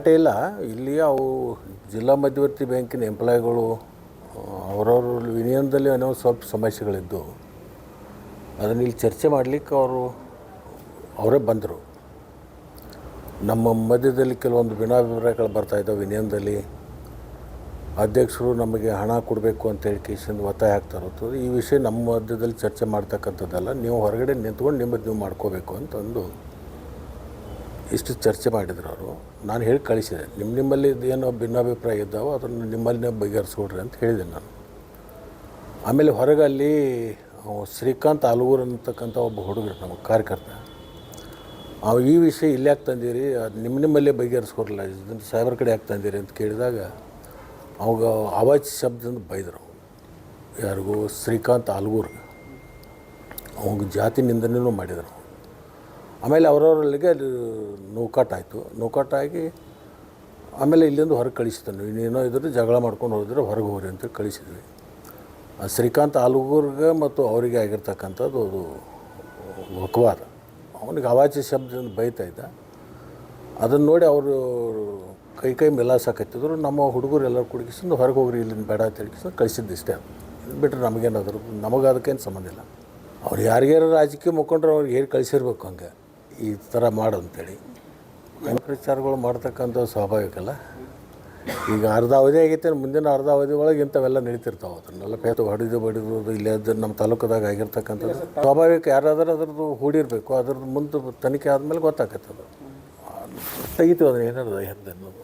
ಗಲಾಟೆ ಇಲ್ಲ. ಇಲ್ಲಿ ಅವು ಜಿಲ್ಲಾ ಮಧ್ಯವರ್ತಿ ಬ್ಯಾಂಕಿನ ಎಂಪ್ಲಾಯಿಗಳು ಅವರವ್ರ ವಿನಿಯನದಲ್ಲಿ ಏನೋ ಸ್ವಲ್ಪ ಸಮಸ್ಯೆಗಳಿದ್ದು ಅದನ್ನು ಇಲ್ಲಿ ಚರ್ಚೆ ಮಾಡಲಿಕ್ಕೆ ಅವರೇ ಬಂದರು. ನಮ್ಮ ಮಧ್ಯದಲ್ಲಿ ಕೆಲವೊಂದು ಭಿನ್ನಾಭಿಪ್ರಾಯಗಳು ಬರ್ತಾಯಿದ್ದಾವೆ. ವಿನಿಯನದಲ್ಲಿ ಅಧ್ಯಕ್ಷರು ನಮಗೆ ಹಣ ಕೊಡಬೇಕು ಅಂತೇಳಿ ಕೇಸಿಂದ ಒತ್ತಾಯ ಆಗ್ತಾ ಇರ್ತದೆ. ಈ ವಿಷಯ ನಮ್ಮ ಮಧ್ಯದಲ್ಲಿ ಚರ್ಚೆ ಮಾಡ್ತಕ್ಕಂಥದ್ದಲ್ಲ, ನೀವು ಹೊರಗಡೆ ನಿಂತ್ಕೊಂಡು ನಿಮ್ಮದು ನೀವು ಮಾಡ್ಕೋಬೇಕು ಅಂತಂದು ಇಷ್ಟು ಚರ್ಚೆ ಮಾಡಿದ್ರು ಅವರು. ನಾನು ಹೇಳಿ ಕಳಿಸಿದೆ, ನಿಮ್ಮಲ್ಲಿ ಏನೋ ಭಿನ್ನಾಭಿಪ್ರಾಯ ಇದ್ದಾವೆ ಅದನ್ನು ನಿಮ್ಮಲ್ಲೇ ಬಗೆಹರಿಸ್ಕೊಡ್ರಿ ಅಂತ ಹೇಳಿದೆ ನಾನು. ಆಮೇಲೆ ಹೊರಗೆ ಅಲ್ಲಿ ಶ್ರೀಕಾಂತ್ ಆಲೂರು ಅಂತಕ್ಕಂಥ ಒಬ್ಬ ಹುಡುಗರು ನಮ್ಮ ಕಾರ್ಯಕರ್ತ, ಈ ವಿಷಯ ಇಲ್ಲಿ ಯಾಕೆ ತಂದಿರಿ, ಅದು ನಿಮ್ಮಲ್ಲೇ ಬಗೆಹರಿಸ್ಕೊಡ್ರಲ್ಲ, ಇದನ್ನು ಸಾಹೇಬ್ರ ಕಡೆ ಯಾಕೆ ತಂದಿರಿ ಅಂತ ಕೇಳಿದಾಗ ಅವಾಗ ಆವಾಜ್ ಶಬ್ದದಿಂದ ಬೈದರು. ಯಾರಿಗೂ ಶ್ರೀಕಾಂತ್ ಆಲೂರ್ಗೆ ಅವಾಗ ಜಾತಿ ನಿಂದನೆಯೂ ಮಾಡಿದರು. ಆಮೇಲೆ ಅವರವರಲ್ಲಿಗೆ ಅಲ್ಲಿ ನೂಕಾಟಾಗಿ ಆಮೇಲೆ ಇಲ್ಲಿಂದ ಹೊರಗೆ ಕಳಿಸಿದ್ದಾನೆ. ಇನ್ನೇನೋ ಇದ್ರೆ ಜಗಳ ಮಾಡ್ಕೊಂಡು ಹೋದ್ರೆ ಹೊರಗೆ ಹೋಗ್ರಿ ಅಂತ ಕಳಿಸಿದ್ವಿ. ಶ್ರೀಕಾಂತ್ ಆಲೂರ್ಗೆ ಮತ್ತು ಅವರಿಗೆ ಆಗಿರ್ತಕ್ಕಂಥದ್ದು ಅದು ವಕವಾದ. ಅವನಿಗೆ ಆವಾಜ ಶಬ್ದದಿಂದ ಬೈತಾ ಇದ್ದ. ಅದನ್ನು ನೋಡಿ ಅವರು ಕೈ ಮೆಲಾಸಕತ್ತಿದ್ರು. ನಮ್ಮ ಹುಡುಗರು ಎಲ್ಲರೂ ಕುಡುಕಿಸಿದ್ದು ಹೊರಗೆ ಹೋಗ್ರಿ ಇಲ್ಲಿಂದ ಬೇಡ ಅಂತ ಹೇಳಿ ಕಳಿಸಿದ್ದು ಇಷ್ಟೇ. ಬಿಟ್ಟರೆ ನಮಗೇನಾದ್ರು ಅದಕ್ಕೇನು ಸಂಬಂಧ ಇಲ್ಲ. ಅವ್ರು ಯಾರಿಗಾರು ರಾಜಕೀಯ ಮುಖಂಡ್ರು ಅವ್ರಿಗೆ ಹೇಳಿ ಕಳಿಸಿರ್ಬೇಕು ಹಂಗೆ ಈ ಥರ ಮಾಡು ಅಂತೇಳಿ. ಪ್ರಚಾರಗಳು ಮಾಡ್ತಕ್ಕಂಥ ಸ್ವಾಭಾವಿಕಲ್ಲ. ಈಗ ಅರ್ಧ ಅವಧಿ ಆಗೈತೆ, ಮುಂದಿನ ಅರ್ಧ ಅವಧಿ ಒಳಗೆ ಇಂಥವೆಲ್ಲ ನಡೀತಿರ್ತಾವೆ. ಅದನ್ನೆಲ್ಲ ಬಡಿದು ಇಲ್ಲೇ ನಮ್ಮ ತಾಲೂಕದಾಗ ಆಗಿರ್ತಕ್ಕಂಥದ್ದು ಸ್ವಾಭಾವಿಕ. ಯಾರಾದರೂ ಅದ್ರದ್ದು ಹೂಡಿರಬೇಕು. ಅದ್ರದ್ದು ಮುಂದೆ ತನಿಖೆ ಆದಮೇಲೆ ಗೊತ್ತಾಗತ್ತೆ. ಅದು ತೆಗಿತೀವಿ ಅದನ್ನು ಏನಾದ್ರು ಅನ್ನೋದು.